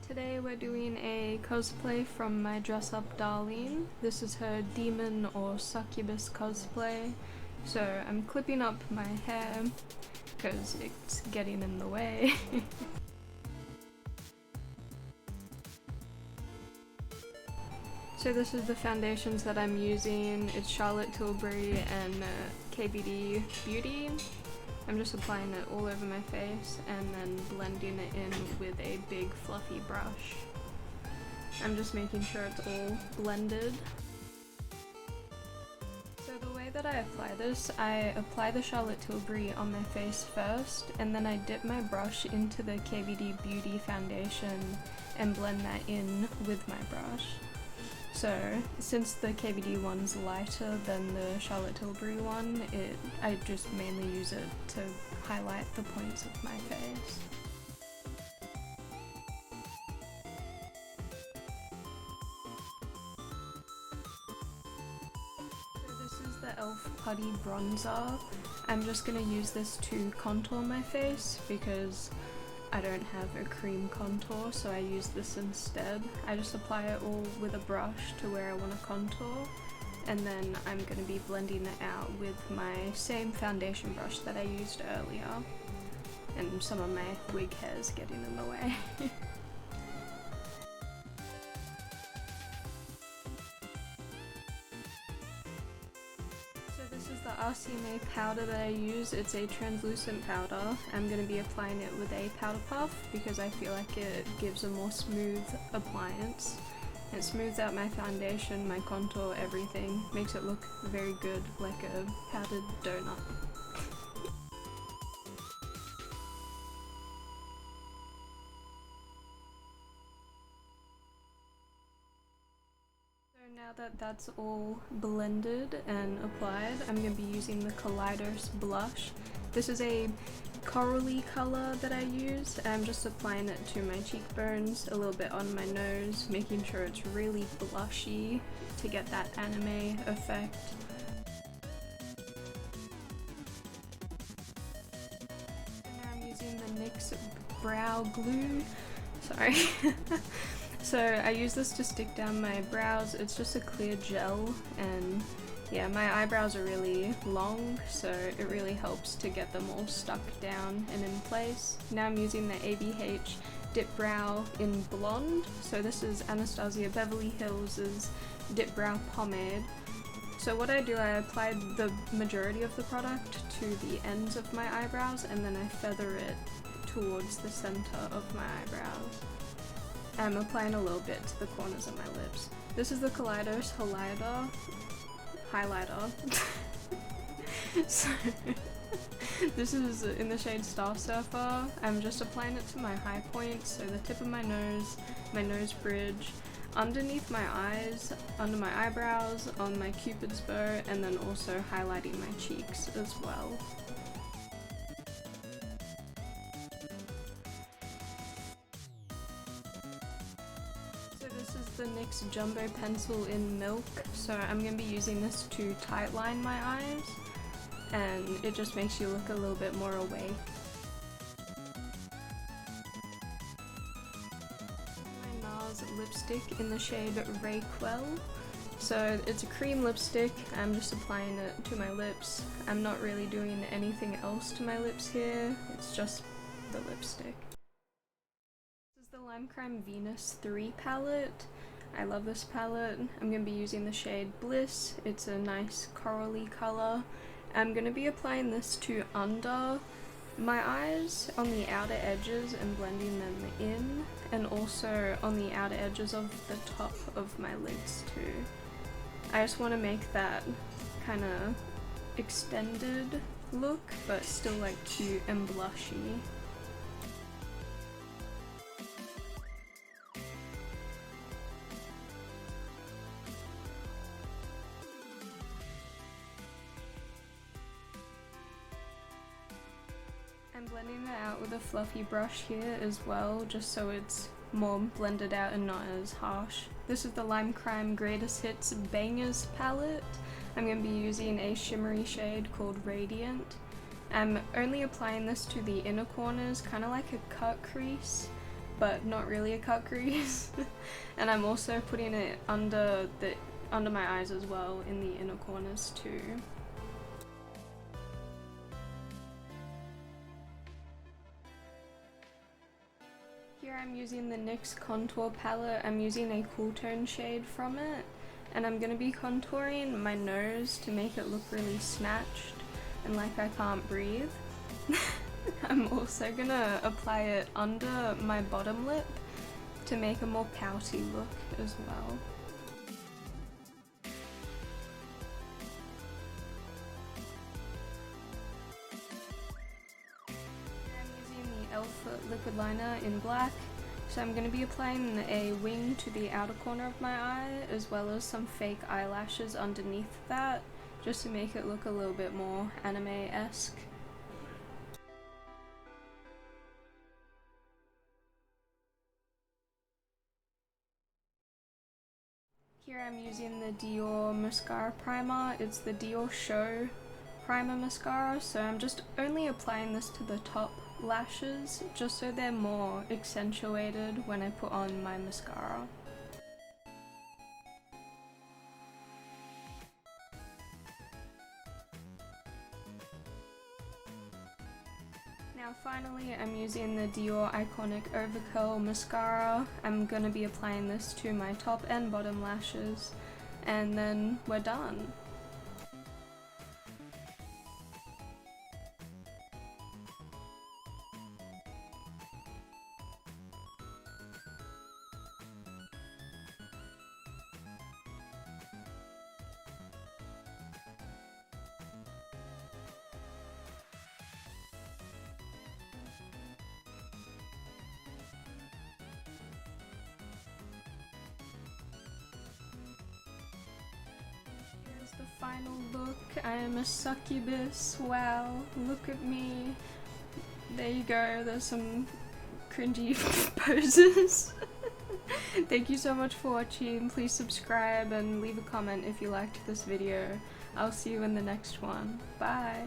Today we're doing a cosplay from my Dress Up Darlene. This is her demon or succubus cosplay. So I'm clipping up my hair because it's getting in the way. So this is the foundations that I'm using. It's Charlotte Tilbury and KVD Beauty. I'm just applying it all over my face and then blending it in with a big fluffy brush. I'm just making sure it's all blended. So the way that I apply this, I apply the Charlotte Tilbury on my face first, and then I dip my brush into the KVD Beauty foundation and blend that in with my brush. So, since the KVD one's lighter than the Charlotte Tilbury one, I just mainly use it to highlight the points of my face. So this is the e.l.f. Putty Bronzer. I'm just gonna use this to contour my face because I don't have a cream contour, so I use this instead. I just apply it all with a brush to where I want to contour, and then I'm going to be blending it out with my same foundation brush that I used earlier. And some of my wig hair is getting in the way. This is the RCMA powder that I use. It's a translucent powder. I'm going to be applying it with a powder puff because I feel like it gives a more smooth appliance. It smooths out my foundation, my contour, everything. Makes it look very good, like a powdered donut. Now that that's all blended and applied, I'm going to be using the Kaleidos Blush. This is a corally color that I use. I'm just applying it to my cheekbones, a little bit on my nose, making sure it's really blushy to get that anime effect. Now I'm using the Nyx Brow Glue. Sorry. So I use this to stick down my brows. It's just a clear gel, and yeah, my eyebrows are really long, so it really helps to get them all stuck down and in place. Now I'm using the ABH Dip Brow in Blonde. So this is Anastasia Beverly Hills' Dip Brow Pomade. So what I do, I apply the majority of the product to the ends of my eyebrows, and then I feather it towards the center of my eyebrows. I'm applying a little bit to the corners of my lips. This is the Kaleidos Highlighter. So, this is in the shade Star Surfer. I'm just applying it to my high points, so the tip of my nose bridge, underneath my eyes, under my eyebrows, on my cupid's bow, and then also highlighting my cheeks as well. This is the Nyx Jumbo Pencil in Milk, so I'm going to be using this to tightline my eyes, and it just makes you look a little bit more awake. My Nars Lipstick in the shade Rayquel. So it's a cream lipstick. I'm just applying it to my lips. I'm not really doing anything else to my lips here, it's just the lipstick. The Limecrime Venus 3 palette. I love this palette. I'm going to be using the shade Bliss. It's a nice corally color. I'm going to be applying this to under my eyes on the outer edges and blending them in, and also on the outer edges of the top of my lids too. I just want to make that kind of extended look, but still like cute and blushy. I'm blending it out with a fluffy brush here as well, just so it's more blended out and not as harsh. This is the Limecrime Greatest Hits Bangers palette. I'm going to be using a shimmery shade called Radiant. I'm only applying this to the inner corners, kind of like a cut crease, but not really a cut crease. And I'm also putting it under my eyes as well, in the inner corners too. Here I'm using the NYX Contour Palette. I'm using a cool tone shade from it, and I'm going to be contouring my nose to make it look really snatched and like I can't breathe. I'm also going to apply it under my bottom lip to make a more pouty look as well. Liquid liner in black, so I'm going to be applying a wing to the outer corner of my eye as well as some fake eyelashes underneath that, just to make it look a little bit more anime-esque. Here I'm using the Dior mascara primer. It's the Dior Show Primer Mascara, so I'm just only applying this to the top lashes just so they're more accentuated when I put on my mascara. Now finally I'm using the Dior Iconic Overcurl Mascara. I'm going to be applying this to my top and bottom lashes, and then we're done. The final look. I am a succubus. Wow, look at me. There you go, there's some cringy poses. Thank you so much for watching. Please subscribe and leave a comment if you liked this video. I'll see you in the next one. Bye!